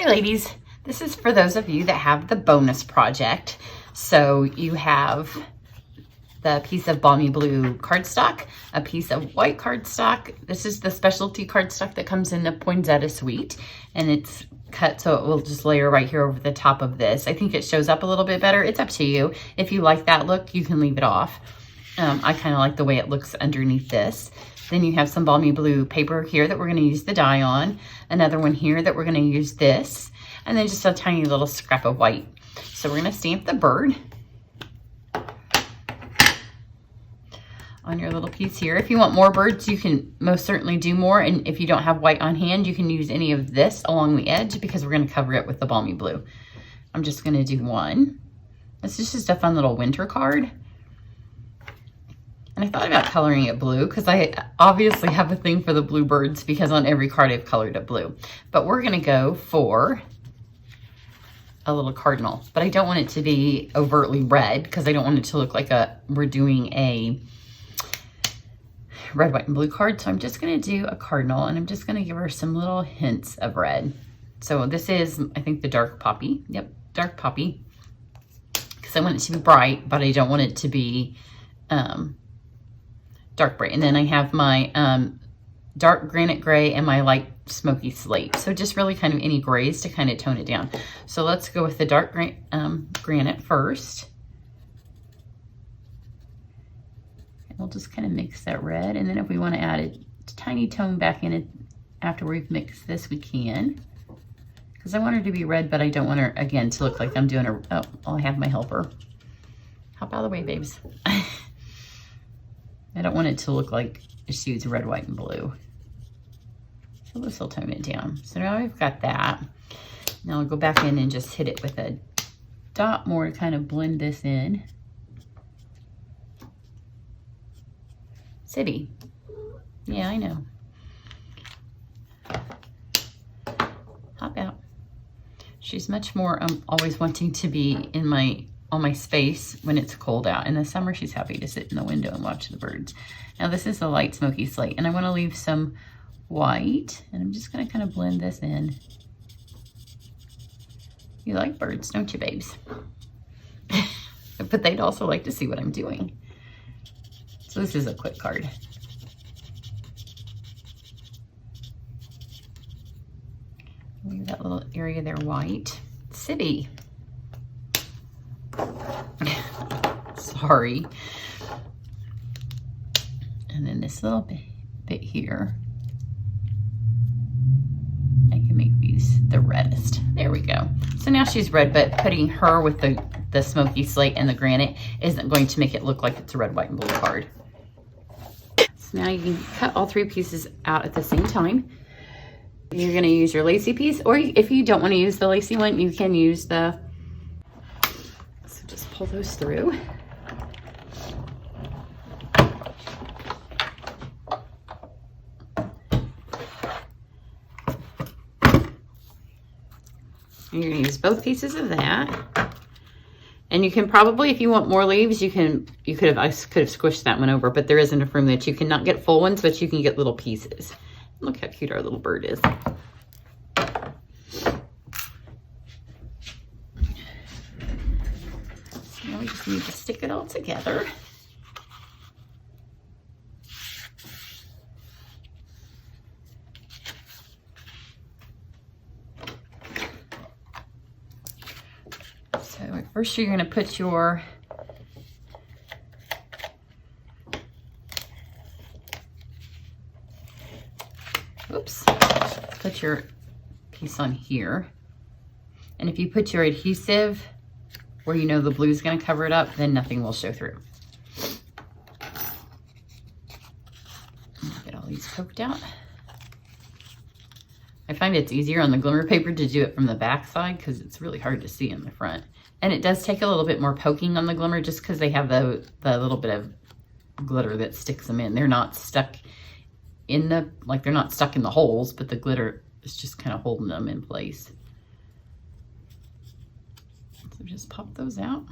Hi ladies, this is for those of you that have the bonus project. So you have the piece of balmy blue cardstock, a piece of white cardstock. This is the specialty cardstock that comes in the poinsettia suite, and it's cut so it will just layer right here over the top of this. I think it shows up a little bit better. It's up to you. If you like that look, you can leave it off. I kind of like the way it looks underneath this. Then you have some balmy blue paper here that we're going to use the dye on. Another one here that we're going to use this. And then just a tiny little scrap of white. So we're going to stamp the bird on your little piece here. If you want more birds, you can most certainly do more. And if you don't have white on hand, you can use any of this along the edge because we're going to cover it with the balmy blue. I'm just going to do one. This is just a fun little winter card. And I thought about coloring it blue because I obviously have a thing for the blue birds because on every card I've colored it blue. But we're going to go for a little cardinal. But I don't want it to be overtly red because I don't want it to look like we're doing a red, white, and blue card. So I'm just going to do a cardinal, and I'm just going to give her some little hints of red. So this is, I think, the dark poppy. Yep, dark poppy. Because I want it to be bright, but I don't want it to be dark bright. And then I have my dark granite gray and my light smoky slate. So just really kind of any grays to kind of tone it down. So let's go with the dark granite first. And we'll just kind of mix that red. And then if we want to add a tiny tone back in it after we've mixed this, we can. Because I want her to be red, but I don't want her, again, to look like I'm doing oh, I'll have my helper. Hop out of the way, babes. I don't want it to look like she used red, white, and blue. So this will tone it down. So now we've got that. Now I'll go back in and just hit it with a dot more to kind of blend this in. City. Yeah, I know. Hop out. She's much more always wanting to be in on my space when it's cold out. In the summer, she's happy to sit in the window and watch the birds. Now this is the light smoky slate, and I want to leave some white, and I'm just going to kind of blend this in. You like birds, don't you, babes? But they'd also like to see what I'm doing. So this is a quick card. Leave that little area there white. City. Sorry. And then this little bit here, I can make these the reddest. There we go. So now she's red, but putting her with the smoky slate and the granite isn't going to make it look like it's a red, white, and blue card. So now you can cut all three pieces out at the same time. You're going to use your lacy piece, or if you don't want to use the lacy one, you can use the, so just pull those through. And you're going to use both pieces of that. And you can probably, if you want more leaves, I could have squished that one over, but there is enough room that you cannot get full ones, but you can get little pieces. Look how cute our little bird is. So now we just need to stick it all together. So first you're going to put your put your piece on here. And if you put your adhesive where you know the blue is going to cover it up, then nothing will show through. Get all these poked out. I find it's easier on the glimmer paper to do it from the back side because it's really hard to see in the front. And it does take a little bit more poking on the glimmer just because they have the little bit of glitter that sticks them in. They're not stuck in the, like they're not stuck in the holes, but the glitter is just kind of holding them in place. So just pop those out.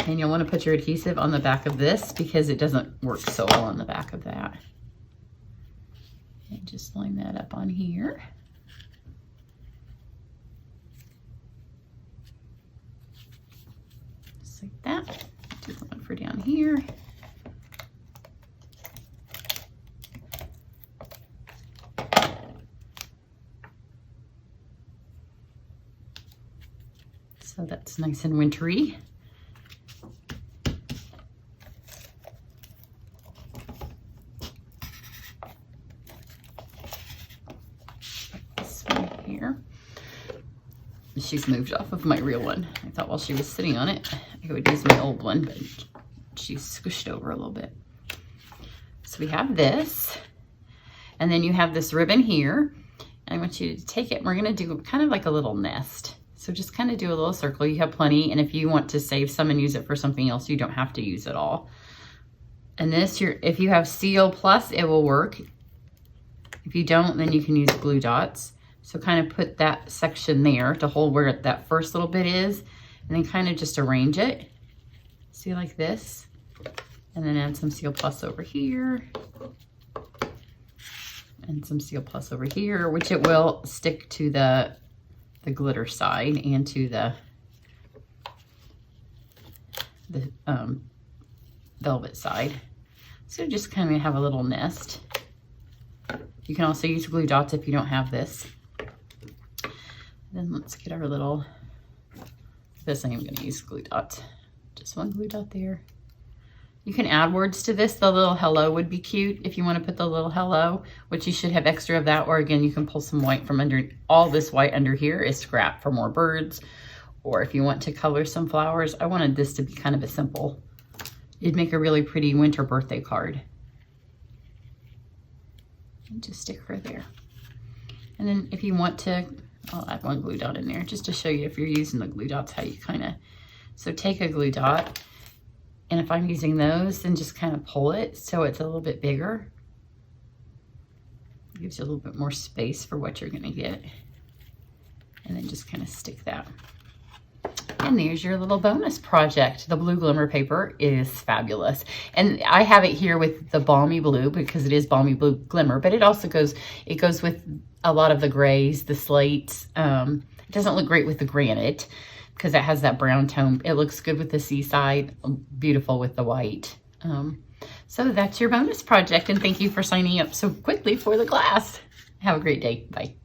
And you'll want to put your adhesive on the back of this because it doesn't work so well on the back of that. And just line that up on here. just like that. Do one for down here. So that's nice and wintry. This one here. She's moved off of my real one. I thought while she was sitting on it, I would use my old one, but she's squished over a little bit. So we have this, and then you have this ribbon here. And I want you to take it, and we're gonna do kind of like a little nest. So just kind of do a little circle. You have plenty, and if you want to save some and use it for something else, you don't have to use it all. And this, if you have Seal Plus, it will work. If you don't, then you can use glue dots. So kind of put that section there to hold where that first little bit is, and then kind of just arrange it. See, like this. And then add some Seal Plus over here. And some Seal Plus over here, which it will stick to the glitter side and to the velvet side. So just kind of have a little nest. You can also use glue dots if you don't have this. Then let's get our little, this I am going to use glue dots. Just one glue dot there. You can add words to this. The little hello would be cute if you want to put the little hello, which you should have extra of that. Or again, you can pull some white from under. All this white under here is scrap for more birds. Or if you want to color some flowers, I wanted this to be kind of a simple. It'd make a really pretty winter birthday card. And just stick her there. And then if you want to, I'll add one glue dot in there just to show you if you're using the glue dots, how you kind of, so take a glue dot. And if I'm using those, then just kind of pull it so it's a little bit bigger. Gives you a little bit more space for what you're gonna get. And then just kind of stick that. And there's your little bonus project. The blue glimmer paper is fabulous. And I have it here with the balmy blue because it is balmy blue glimmer, but it also goes with a lot of the grays, the slates. It doesn't look great with the granite, because it has that brown tone. It looks good with the seaside, beautiful with the white. So that's your bonus project, and thank you for signing up so quickly for the class. Have a great day. Bye.